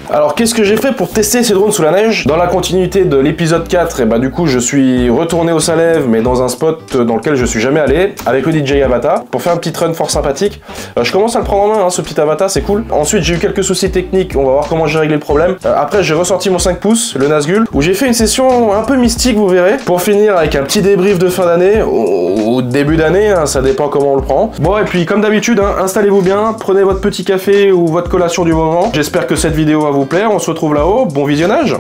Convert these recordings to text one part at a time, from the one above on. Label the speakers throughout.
Speaker 1: Alors qu'est-ce que j'ai fait pour tester ces drones sous la neige? Dans la continuité de l'épisode 4, et bah du coup je suis retourné au Salève, mais dans un spot dans lequel je suis jamais allé, avec le DJI Avata, pour faire un petit run fort sympathique. Je commence à le prendre en main, hein, ce petit Avata, c'est cool. Ensuite j'ai eu quelques soucis techniques, on va voir comment j'ai réglé le problème. Après j'ai ressorti mon 5 pouces, le Nazgul, où j'ai fait une session un peu mystique, vous verrez, pour finir avec un petit débrief de fin d'année, au début d'année, hein, ça dépend comment on le prend. Bon et puis comme d'habitude, hein, installez-vous bien, prenez votre petit café ou votre collation du moment. J'espère que cette vidéo va vous plaire, on se retrouve là-haut, bon visionnage.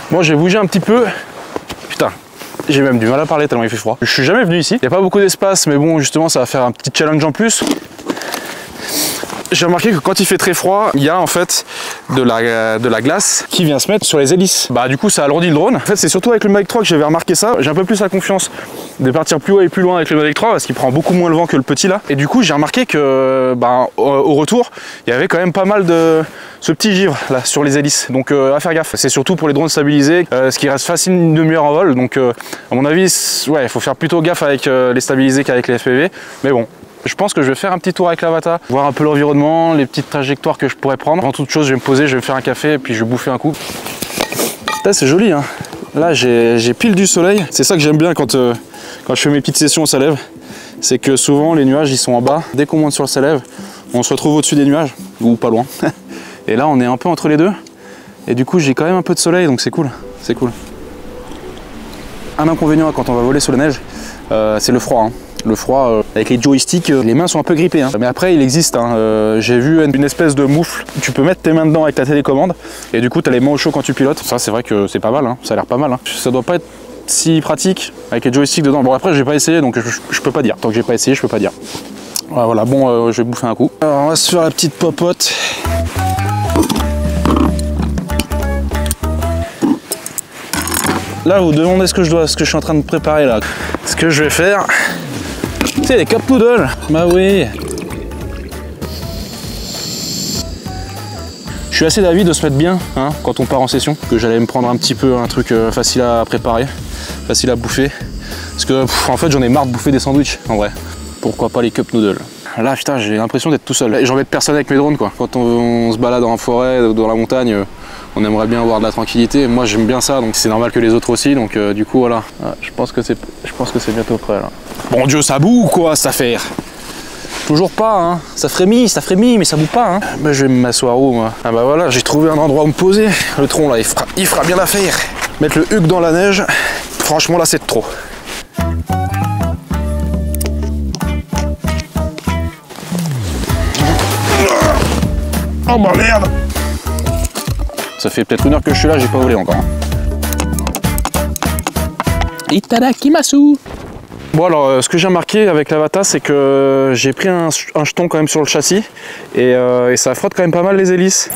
Speaker 1: Bon, j'ai bougé un petit peu. Putain, j'ai même du mal à parler tellement il fait froid. Je suis jamais venu ici. Il n'y a pas beaucoup d'espace, mais bon, justement, ça va faire un petit challenge en plus. J'ai remarqué que quand il fait très froid, il y a en fait de la glace qui vient se mettre sur les hélices. Bah du coup ça alourdit le drone. En fait c'est surtout avec le Mavic 3 que j'avais remarqué ça. J'ai un peu plus la confiance de partir plus haut et plus loin avec le Mavic 3 parce qu'il prend beaucoup moins le vent que le petit là. Et du coup j'ai remarqué que au retour, il y avait quand même pas mal de ce petit givre là sur les hélices. Donc à faire gaffe. C'est surtout pour les drones stabilisés, ce qui reste facile une demi-heure en vol. Donc à mon avis, ouais, il faut faire plutôt gaffe avec les stabilisés qu'avec les FPV. Mais bon. Je pense que je vais faire un petit tour avec l'Avata, voir un peu l'environnement, les petites trajectoires que je pourrais prendre. Avant toute chose, je vais me poser, je vais me faire un café et puis je vais bouffer un coup. C'est joli, hein. Là, j'ai pile du soleil. C'est ça que j'aime bien quand je fais mes petites sessions au Salève. C'est que souvent, les nuages, ils sont en bas. Dès qu'on monte sur le Salève, on se retrouve au-dessus des nuages, ou pas loin. Et là, on est un peu entre les deux. Et du coup, j'ai quand même un peu de soleil, donc c'est cool. C'est cool. Un inconvénient quand on va voler sous la neige, c'est le froid, hein. Le froid, avec les joysticks, les mains sont un peu grippées, hein. Mais après il existe, hein. J'ai vu une espèce de moufle, tu peux mettre tes mains dedans avec ta télécommande et du coup tu as les mains au chaud quand tu pilotes. Ça c'est vrai que c'est pas mal, hein. Ça a l'air pas mal, hein. Ça doit pas être si pratique avec les joysticks dedans. Bon après j'ai pas essayé donc je peux pas dire. Tant que j'ai pas essayé je peux pas dire. Voilà, bon je vais bouffer un coup. Alors on va se faire la petite popote. Là vous demandez ce que je suis en train de préparer là. Ce que je vais faire, c'est les cup noodles. Bah oui. Je suis assez d'avis de se mettre bien, hein, quand on part en session, que j'allais me prendre un petit peu un truc facile à préparer, facile à bouffer. Parce que en fait j'en ai marre de bouffer des sandwichs en vrai. Pourquoi pas les cup noodles? Là putain j'ai l'impression d'être tout seul. Et j'embête personne avec mes drones quoi. Quand on se balade dans la forêt, dans la montagne, on aimerait bien avoir de la tranquillité. Moi j'aime bien ça, donc c'est normal que les autres aussi. Donc du coup voilà. Je pense que c'est bientôt prêt là. Bon Dieu, ça boue ou quoi cette affaire? Toujours pas, hein. Ça frémit, mais ça boue pas, hein. Bah, je vais m'asseoir où moi? Ah bah voilà, j'ai trouvé un endroit où me poser. Le tronc là, il fera bien l'affaire. Mettre le huc dans la neige, franchement là c'est de trop. Oh bah merde! Ça fait peut-être 1 heure que je suis là, j'ai pas volé encore. Itadakimasu! Bon alors ce que j'ai remarqué avec l'Avata c'est que j'ai pris un jeton quand même sur le châssis et ça frotte quand même pas mal les hélices.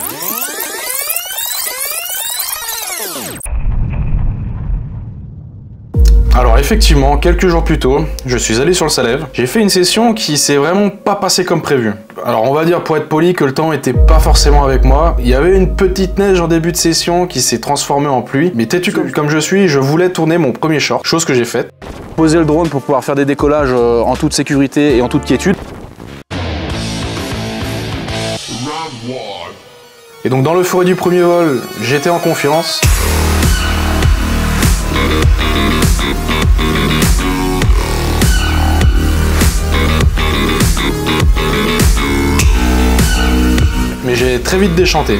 Speaker 1: Alors effectivement, quelques jours plus tôt, je suis allé sur le Salève. J'ai fait une session qui s'est vraiment pas passée comme prévu. Alors on va dire pour être poli que le temps était pas forcément avec moi. Il y avait une petite neige en début de session qui s'est transformée en pluie. Mais têtu comme je suis, je voulais tourner mon premier short, chose que j'ai faite. Poser le drone pour pouvoir faire des décollages en toute sécurité et en toute quiétude. Et donc dans l'euphorie du premier vol, j'étais en confiance. Mais j'ai très vite déchanté.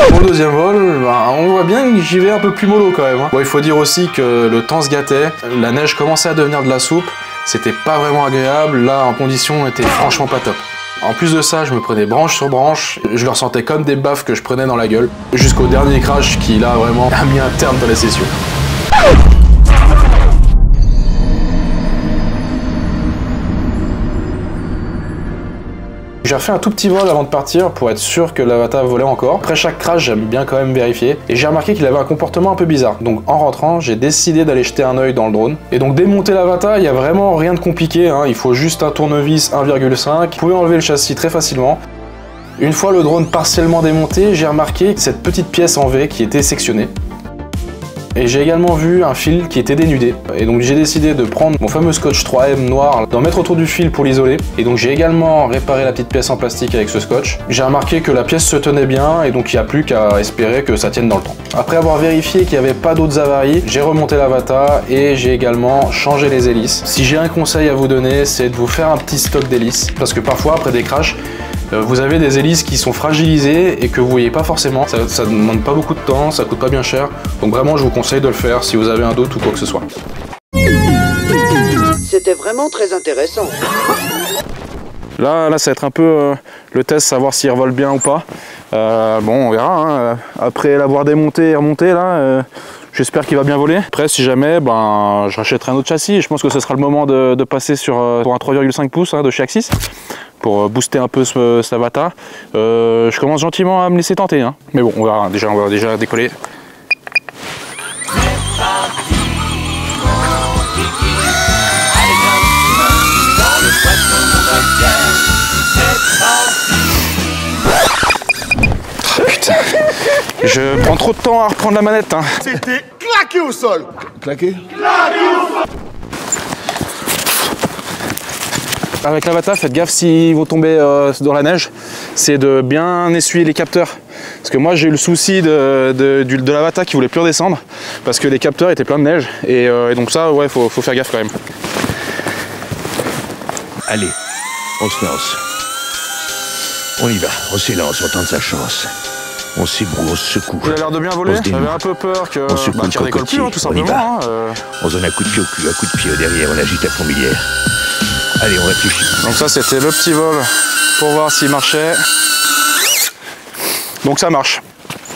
Speaker 1: Pour le deuxième vol, on voit bien que j'y vais un peu plus mollo quand même. Bon, il faut dire aussi que le temps se gâtait, la neige commençait à devenir de la soupe, c'était pas vraiment agréable, là en condition était franchement pas top. En plus de ça, je me prenais branche sur branche, je le ressentais comme des baffes que je prenais dans la gueule, jusqu'au dernier crash qui là vraiment a mis un terme dans la session. J'ai refait un tout petit vol avant de partir pour être sûr que l'Avata volait encore. Après chaque crash, j'aime bien quand même vérifier. Et j'ai remarqué qu'il avait un comportement un peu bizarre. Donc en rentrant, j'ai décidé d'aller jeter un œil dans le drone. Et donc démonter l'Avata, il n'y a vraiment rien de compliqué, hein. Il faut juste un tournevis 1,5. Vous pouvez enlever le châssis très facilement. Une fois le drone partiellement démonté, j'ai remarqué cette petite pièce en V qui était sectionnée. Et j'ai également vu un fil qui était dénudé. Et donc j'ai décidé de prendre mon fameux scotch 3M noir, d'en mettre autour du fil pour l'isoler. Et donc j'ai également réparé la petite pièce en plastique avec ce scotch. J'ai remarqué que la pièce se tenait bien et donc il n'y a plus qu'à espérer que ça tienne dans le temps. Après avoir vérifié qu'il n'y avait pas d'autres avaries, j'ai remonté l'Avata et j'ai également changé les hélices. Si j'ai un conseil à vous donner, c'est de vous faire un petit stock d'hélices. Parce que parfois après des crashs, vous avez des hélices qui sont fragilisées et que vous voyez pas forcément. Ça ne demande pas beaucoup de temps, ça coûte pas bien cher. Donc vraiment, je vous conseille de le faire si vous avez un doute ou quoi que ce soit.
Speaker 2: C'était vraiment très intéressant.
Speaker 1: Là, ça va être un peu le test, savoir s'il revole bien ou pas. Bon, on verra. Hein. Après l'avoir démonté et remonté, là, j'espère qu'il va bien voler. Après, si jamais, je rachèterai un autre châssis. Je pense que ce sera le moment de passer sur un 3,5 pouces hein, de chez Axis. Pour booster un peu ce Avata. Je commence gentiment à me laisser tenter, hein. Mais bon, on verra. Déjà, on va déjà décoller. Putain, je prends trop de temps à reprendre la manette. Hein.
Speaker 3: C'était claqué au sol.
Speaker 4: Claqué?
Speaker 1: Avec l'Avata, faites gaffe s'ils vont tomber dans la neige, c'est de bien essuyer les capteurs. Parce que moi j'ai eu le souci de l'Avata qui voulait plus redescendre parce que les capteurs étaient pleins de neige et donc ça, ouais, faut faire gaffe quand même.
Speaker 4: Allez, on se lance. On y va, on s'élance, on tente sa chance. On s'ébroue, on se secoue.
Speaker 1: Il a l'air de bien voler, j'avais un peu peur qu'il redécolle plus, hein, tout simplement.
Speaker 4: On donne un coup de pied au cul, un coup de pied au derrière, on agite la fourmilière. Allez, on réfléchit.
Speaker 1: Donc ça, c'était le petit vol pour voir s'il marchait. Donc ça marche.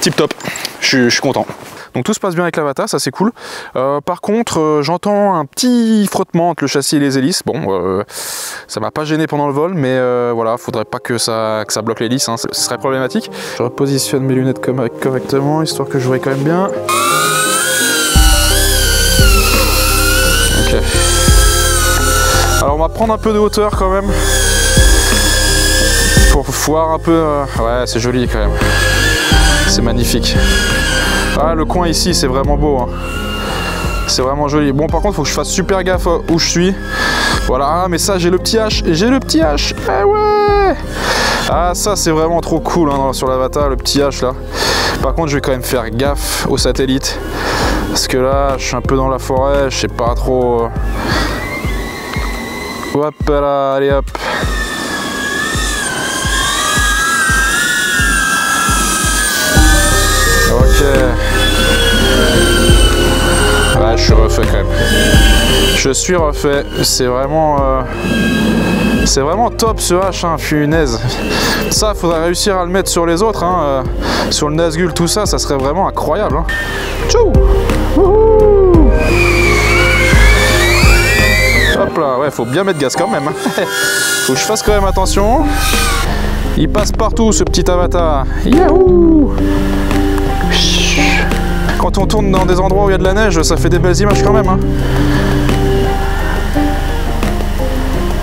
Speaker 1: Tip top. Je suis content. Donc tout se passe bien avec l'Avata, ça c'est cool. Par contre, j'entends un petit frottement entre le châssis et les hélices. Bon, ça m'a pas gêné pendant le vol, mais voilà, faudrait pas que ça bloque l'hélice, hein, ce serait problématique. Je repositionne mes lunettes correctement, histoire que je voie quand même bien. Ok. Alors on va prendre un peu de hauteur quand même. Pour voir un peu... ouais, c'est joli quand même. C'est magnifique. Ah, le coin ici, c'est vraiment beau. Hein. C'est vraiment joli. Bon, par contre, il faut que je fasse super gaffe où je suis. Voilà, ah, mais ça, j'ai le petit H. J'ai le petit H. Ah ouais. Ah, ça, c'est vraiment trop cool hein, sur l'Avata, le petit H là. Par contre, je vais quand même faire gaffe aux satellites. Parce que là, je suis un peu dans la forêt. Je sais pas trop... Hop là, allez hop. Ok. Ouais, je suis refait quand même. Je suis refait. C'est vraiment top ce H, hein, punaise. Ça, faudrait réussir à le mettre sur les autres, hein, sur le Nazgul, tout ça, ça serait vraiment incroyable. Hein. Tchou. Wouhou. Hop là, ouais, faut bien mettre gaz quand même. Faut que je fasse quand même attention. Il passe partout ce petit Avata. Yahoo! Quand on tourne dans des endroits où il y a de la neige, ça fait des belles images quand même. Hein.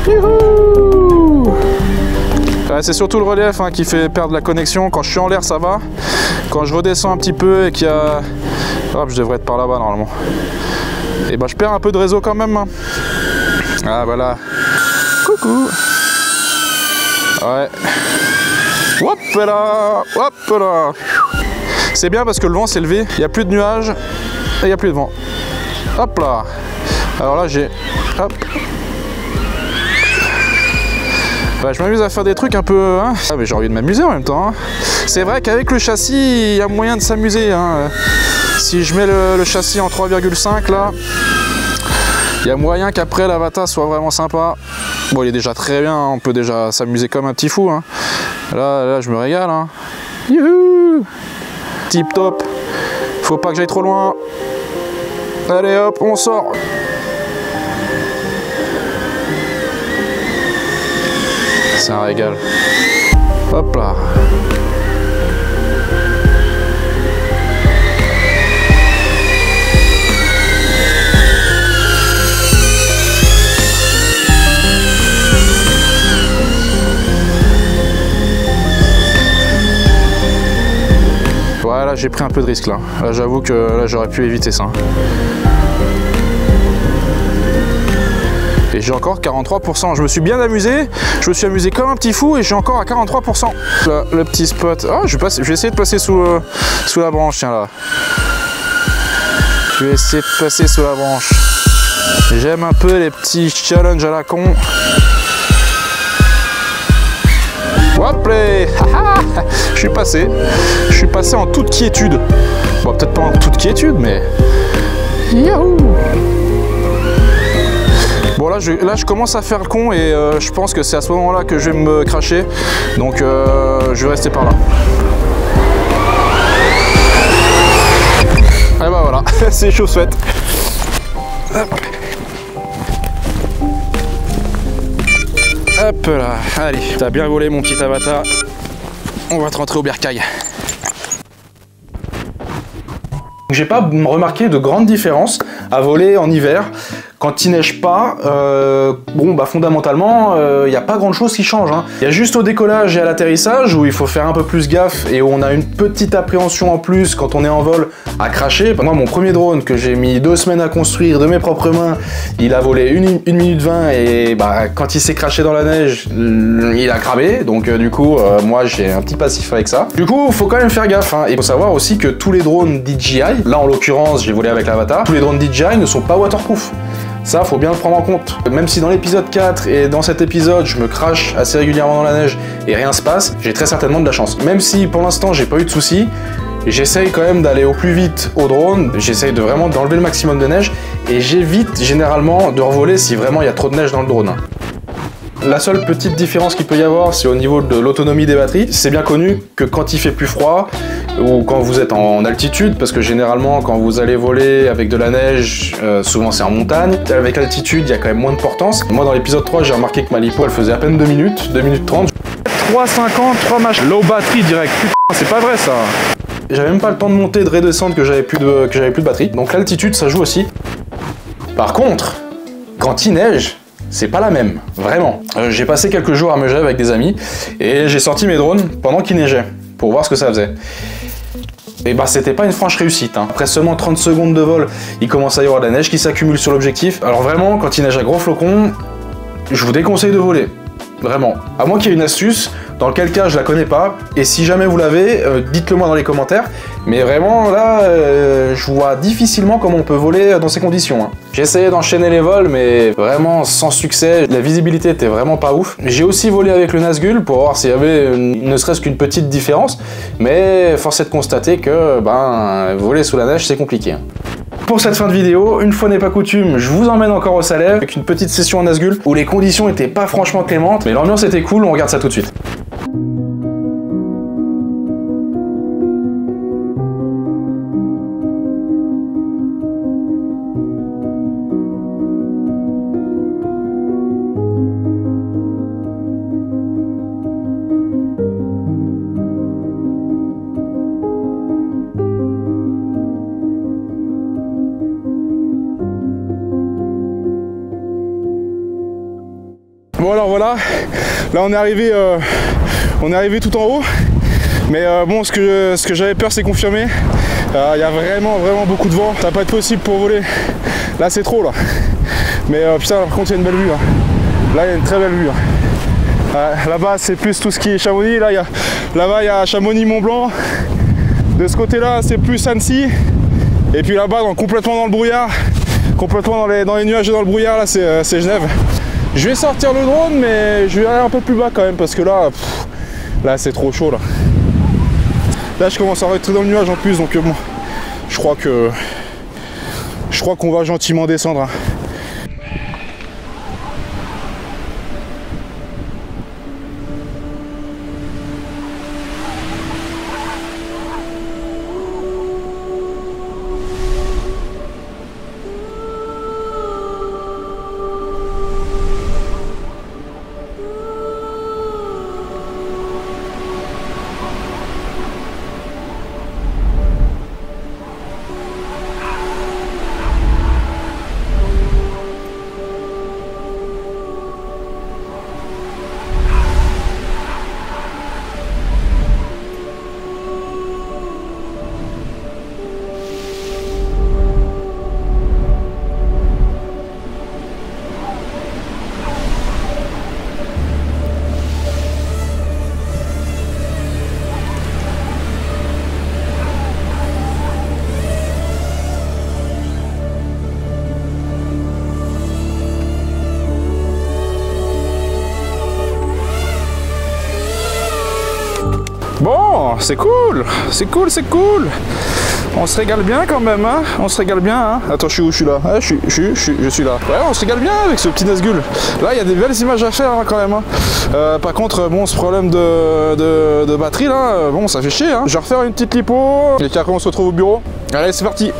Speaker 1: Youhou! Ouais, c'est surtout le relief hein, qui fait perdre la connexion. Quand je suis en l'air, ça va. Quand je redescends un petit peu et qu'il y a... Hop, je devrais être par là-bas normalement. Et bah je perds un peu de réseau quand même. Hein. Ah voilà. Coucou. Ouais. Hop là. Hop là. C'est bien parce que le vent s'est levé. Il n'y a plus de nuages. Et il n'y a plus de vent. Hop là. Alors là j'ai... Hop. Bah, je m'amuse à faire des trucs un peu... Hein. Ah, mais j'ai envie de m'amuser en même temps. Hein. C'est vrai qu'avec le châssis, il y a moyen de s'amuser. Hein. Si je mets le châssis en 3,5 là, il y a moyen qu'après l'Avata soit vraiment sympa. Bon, il est déjà très bien, hein. On peut déjà s'amuser comme un petit fou. Hein. Là, je me régale. Hein. Youhou! Tip top. Faut pas que j'aille trop loin. Allez hop, on sort. C'est un régal. Hop là. Voilà, j'ai pris un peu de risque là. Là, j'avoue que là, j'aurais pu éviter ça. Et j'ai encore 43%. Je me suis bien amusé. Je me suis amusé comme un petit fou et j'ai encore à 43%. Là, le petit spot. Oh, je vais essayer de passer sous la branche. Tiens là. Je vais essayer de passer sous la branche. J'aime un peu les petits challenges à la con. Hop là. Je suis passé. Je suis passé en toute quiétude. Bon, peut-être pas en toute quiétude, mais... Yahoo! Bon là je commence à faire le con et je pense que c'est à ce moment-là que je vais me cracher. Donc je vais rester par là. Et bah voilà, c'est chose faite. Hop. Hop là, allez, t'as bien volé mon petit Avata. On va te rentrer au bercail. J'ai pas remarqué de grande différence à voler en hiver. Quand il neige pas, bon bah fondamentalement, il n'y a pas grand chose qui change. Hein. Il y a juste au décollage et à l'atterrissage où il faut faire un peu plus gaffe et où on a une petite appréhension en plus quand on est en vol à cracher. Moi, mon premier drone que j'ai mis 2 semaines à construire de mes propres mains, il a volé 1 minute 20 et bah, quand il s'est craché dans la neige, il a cramé. Donc du coup, moi j'ai un petit passif avec ça. Du coup, il faut quand même faire gaffe. Hein. Et il faut savoir aussi que tous les drones DJI, là en l'occurrence j'ai volé avec l'Avata, tous les drones DJI ne sont pas waterproof. Ça, faut bien le prendre en compte. Même si dans l'épisode 4 et dans cet épisode, je me crache assez régulièrement dans la neige et rien se passe, j'ai très certainement de la chance. Même si pour l'instant, j'ai pas eu de soucis, j'essaye quand même d'aller au plus vite au drone, j'essaye de vraiment d'enlever le maximum de neige et j'évite généralement de revoler si vraiment il y a trop de neige dans le drone. La seule petite différence qu'il peut y avoir, c'est au niveau de l'autonomie des batteries. C'est bien connu que quand il fait plus froid, ou quand vous êtes en altitude, parce que généralement quand vous allez voler avec de la neige, souvent c'est en montagne, avec l'altitude il y a quand même moins de portance. Moi dans l'épisode 3 j'ai remarqué que ma lipo elle faisait à peine 2 minutes 30. 3,50, 3 machins. Low batterie direct, putain c'est pas vrai ça. J'avais même pas le temps de monter, de redescendre que j'avais plus de batterie. Donc l'altitude ça joue aussi. Par contre, quand il neige, c'est pas la même, vraiment. J'ai passé quelques jours à Megève avec des amis et j'ai sorti mes drones pendant qu'il neigeait pour voir ce que ça faisait. Et bah c'était pas une franche réussite. Hein. Après seulement 30 secondes de vol, il commence à y avoir de la neige qui s'accumule sur l'objectif. Alors vraiment, quand il neige à gros flocons, je vous déconseille de voler. Vraiment. À moins qu'il y ait une astuce, dans lequel cas je la connais pas, et si jamais vous l'avez, dites-le moi dans les commentaires. Mais vraiment là, je vois difficilement comment on peut voler dans ces conditions. Hein. J'ai essayé d'enchaîner les vols, mais vraiment sans succès, la visibilité était vraiment pas ouf. J'ai aussi volé avec le Nazgul pour voir s'il y avait ne serait-ce qu'une petite différence, mais force est de constater que voler sous la neige c'est compliqué. Hein. Pour cette fin de vidéo, une fois n'est pas coutume, je vous emmène encore au Salève avec une petite session en Nazgul où les conditions étaient pas franchement clémentes, mais l'ambiance était cool, on regarde ça tout de suite. Bon alors voilà, là on est arrivé tout en haut. Mais bon, ce que j'avais peur c'est confirmé. Il y a vraiment beaucoup de vent. Ça va pas être possible pour voler. Là c'est trop là. Mais putain, par contre il y a une belle vue. Hein. Là il y a une très belle vue. Hein. Là-bas c'est plus tout ce qui est Chamonix. Là-bas il y a Chamonix-Mont-Blanc. De ce côté-là c'est plus Annecy. Et puis là-bas complètement dans le brouillard. Complètement dans les nuages et dans le brouillard, là c'est Genève. Je vais sortir le drone, mais je vais aller un peu plus bas quand même parce que là, là c'est trop chaud là. Là je commence à rentrer dans le nuage en plus, donc bon, je crois qu'on va gentiment descendre. Hein. Bon, c'est cool, c'est cool, c'est cool. On se régale bien quand même, hein. On se régale bien, hein. Attends, je suis où? Je suis là. Ah, je suis là. Ouais, on se régale bien avec ce petit Nazgul. Là, il y a des belles images à faire hein, quand même. Hein. Par contre, bon, ce problème de batterie là, bon, ça fait chier. Hein. Je vais refaire une petite lipo et puis après on se retrouve au bureau. Allez, c'est parti.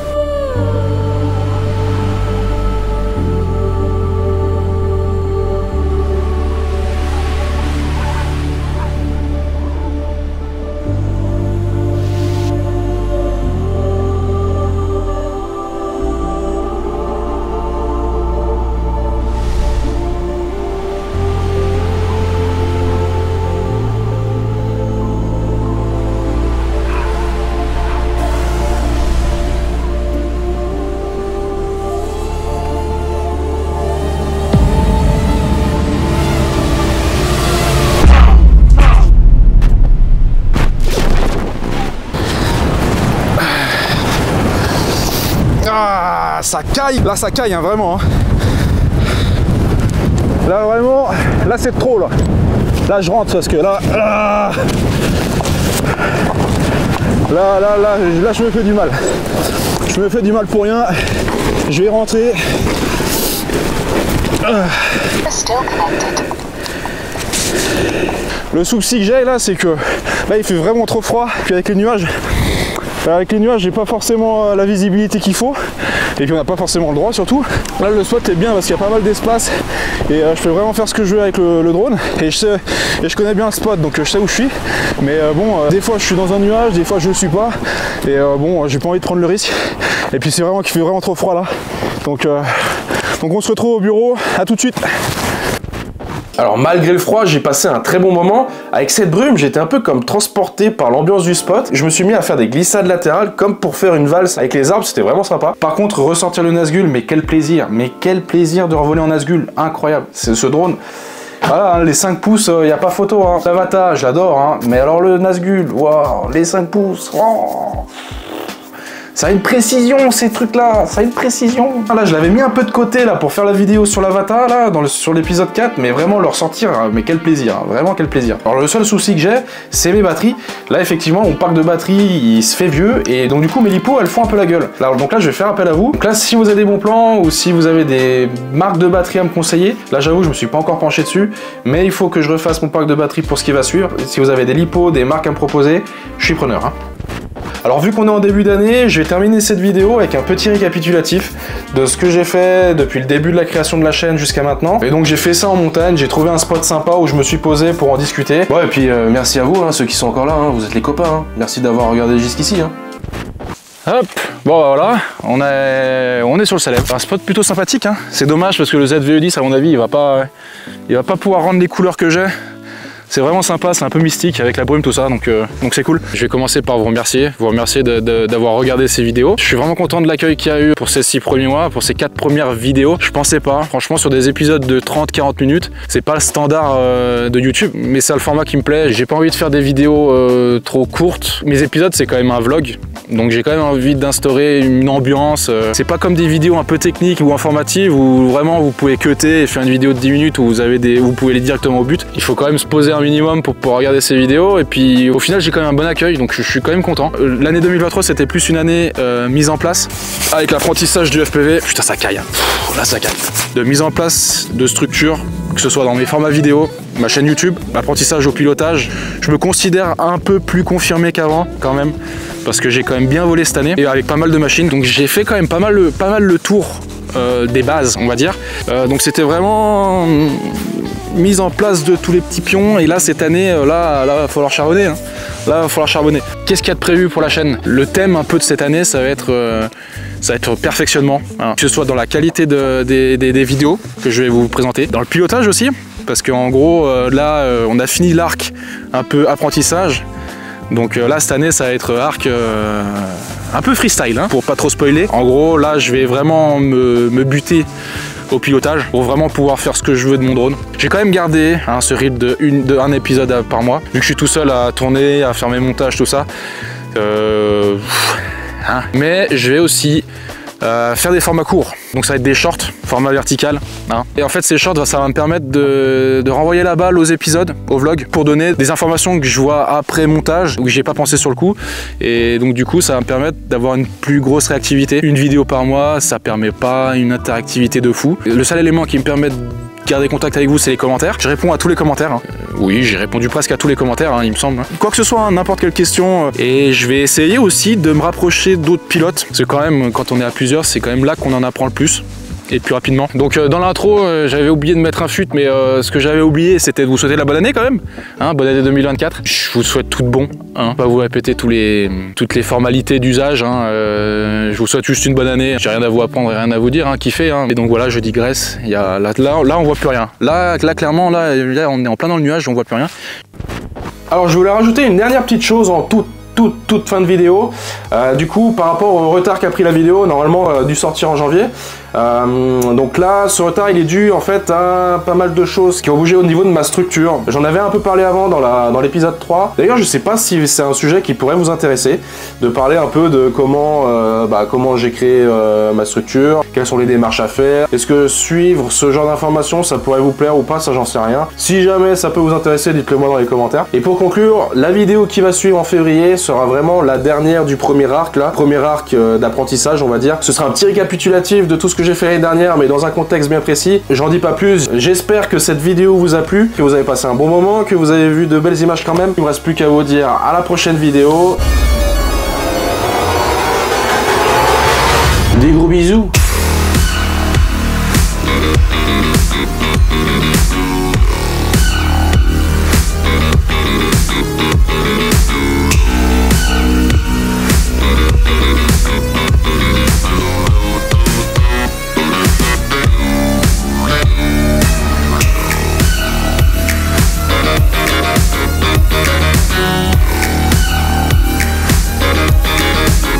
Speaker 1: Ah, ça caille, là ça caille hein, vraiment hein. Là vraiment, là c'est trop là. Là je rentre parce que là je me fais du mal. Je me fais du mal pour rien. Je vais rentrer. Le souci que j'ai là c'est que là il fait vraiment trop froid. Puis avec les nuages, j'ai pas forcément la visibilité qu'il faut. Et puis on n'a pas forcément le droit surtout. Là le spot est bien parce qu'il y a pas mal d'espace. Et je peux vraiment faire ce que je veux avec le drone. Et je connais bien le spot donc je sais où je suis. Mais bon, des fois je suis dans un nuage, des fois je le suis pas. Et bon, j'ai pas envie de prendre le risque. Et puis c'est vraiment qu'il fait vraiment trop froid là. Donc on se retrouve au bureau. À tout de suite.
Speaker 5: Alors malgré le froid, j'ai passé un très bon moment. Avec cette brume, j'étais un peu comme transporté par l'ambiance du spot. Je me suis mis à faire des glissades latérales comme pour faire une valse avec les arbres, c'était vraiment sympa. Par contre, ressortir le Nazgul, mais quel plaisir de revoler en Nazgul, incroyable. C'est ce drone. Voilà, hein, les 5 pouces, il n'y a pas photo. Hein. L'Avatar, je l'adore, hein. Mais alors le Nazgul, waouh, les 5 pouces, wow. Ça a une précision ces trucs là, ça a une précision. Là je l'avais mis un peu de côté là pour faire la vidéo sur l'Avatar là, sur l'épisode 4, mais vraiment le ressortir, mais quel plaisir, hein, vraiment quel plaisir. Alors le seul souci que j'ai, c'est mes batteries. Là effectivement mon parc de batterie il se fait vieux et donc du coup mes lipos elles font un peu la gueule. Donc là je vais faire appel à vous. Donc là si vous avez des bons plans ou si vous avez des marques de batterie à me conseiller, là j'avoue je me suis pas encore penché dessus, mais il faut que je refasse mon parc de batterie pour ce qui va suivre. Si vous avez des lipos, des marques à me proposer, je suis preneur. Hein. Alors vu qu'on est en début d'année, je vais terminer cette vidéo avec un petit récapitulatif de ce que j'ai fait depuis le début de la création de la chaîne jusqu'à maintenant. Et donc j'ai fait ça en montagne, j'ai trouvé un spot sympa où je me suis posé pour en discuter. Ouais et puis merci à vous, hein, ceux qui sont encore là, hein, vous êtes les copains. Hein. Merci d'avoir regardé jusqu'ici. Hein.
Speaker 1: Hop, bon bah voilà, on est sur le Salem. Un spot plutôt sympathique, hein. C'est dommage parce que le ZVE10 à mon avis il va pas pouvoir rendre les couleurs que j'ai. C'est vraiment sympa, c'est un peu mystique avec la brume tout ça, donc c'est cool. Je vais commencer par vous remercier d'avoir regardé ces vidéos. Je suis vraiment content de l'accueil qu'il y a eu pour ces 6 premiers mois, pour ces 4 premières vidéos. Je pensais pas, franchement sur des épisodes de 30-40 minutes, c'est pas le standard de YouTube, mais c'est le format qui me plaît. J'ai pas envie de faire des vidéos trop courtes. Mes épisodes c'est quand même un vlog, donc j'ai quand même envie d'instaurer une ambiance. C'est pas comme des vidéos un peu techniques ou informatives où vraiment vous pouvez cutter et faire une vidéo de 10 minutes où vous pouvez aller directement au but. Il faut quand même se poser un minimum pour pouvoir regarder ces vidéos et puis au final j'ai quand même un bon accueil, donc je suis quand même content. L'année 2023 c'était plus une année mise en place avec l'apprentissage du FPV. Putain ça caille, hein. Là ça caille. De mise en place de structures, que ce soit dans mes formats vidéo, ma chaîne YouTube, l'apprentissage au pilotage. Je me considère un peu plus confirmé qu'avant quand même, parce que j'ai quand même bien volé cette année et avec pas mal de machines, donc j'ai fait quand même pas mal le tour des bases on va dire. Donc c'était vraiment mise en place de tous les petits pions, et là cette année là il va falloir charbonner, hein. Là il va falloir charbonner. Qu'est-ce qu'il y a de prévu pour la chaîne? Le thème un peu de cette année ça va être perfectionnement, hein. Que ce soit dans la qualité des vidéos que je vais vous présenter, dans le pilotage aussi, parce qu'en gros là on a fini l'arc un peu apprentissage. Donc là cette année ça va être arc un peu freestyle, hein, pour pas trop spoiler. En gros là je vais vraiment me buter au pilotage pour vraiment pouvoir faire ce que je veux de mon drone. J'ai quand même gardé ce rythme de un épisode par mois, vu que je suis tout seul à tourner, à faire mes montages, tout ça. Mais je vais aussi faire des formats courts, donc ça va être des shorts, format vertical, hein. Et en fait ces shorts ça va me permettre de renvoyer la balle aux épisodes, aux vlogs, pour donner des informations que je vois après montage ou que j'ai pas pensé sur le coup, et donc du coup ça va me permettre d'avoir une plus grosse réactivité. Une vidéo par mois ça permet pas une interactivité de fou. Le seul élément qui me permet de garder contact avec vous c'est les commentaires. Je réponds à tous les commentaires, hein. Oui j'ai répondu presque à tous les commentaires, hein, il me semble. Quoi que ce soit, n'importe quelle question, et je vais essayer aussi de me rapprocher d'autres pilotes, parce que quand même quand on est à plusieurs c'est quand même là qu'on en apprend le plus et plus rapidement. Donc dans l'intro j'avais oublié de mettre un fut, mais ce que j'avais oublié c'était de vous souhaiter la bonne année quand même, hein, bonne année 2024. Je vous souhaite tout de bon, hein, pas vous répéter toutes les formalités d'usage, hein, je vous souhaite juste une bonne année. J'ai rien à vous apprendre et rien à vous dire, hein, kiffez, hein. Et donc voilà, je digresse. Là on voit plus rien. Là clairement là on est en plein dans le nuage, on voit plus rien. Alors je voulais rajouter une dernière petite chose en toute fin de vidéo. Du coup par rapport au retard qu'a pris la vidéo, normalement dû sortir en janvier. Donc là, ce retard il est dû en fait à pas mal de choses qui ont bougé au niveau de ma structure. J'en avais un peu parlé avant dans l'épisode 3. D'ailleurs je sais pas si c'est un sujet qui pourrait vous intéresser, de parler un peu de comment j'ai créé ma structure, quelles sont les démarches à faire. Est-ce que suivre ce genre d'informations ça pourrait vous plaire ou pas, ça j'en sais rien. Si jamais ça peut vous intéresser, dites-le moi dans les commentaires. Et pour conclure, la vidéo qui va suivre en février sera vraiment la dernière du premier arc là, premier arc d'apprentissage on va dire. Ce sera un petit récapitulatif de tout ce que j'ai fait l'année dernière, mais dans un contexte bien précis. J'en dis pas plus. J'espère que cette vidéo vous a plu, que vous avez passé un bon moment, que vous avez vu de belles images quand même. Il me reste plus qu'à vous dire à la prochaine vidéo. Des gros bisous.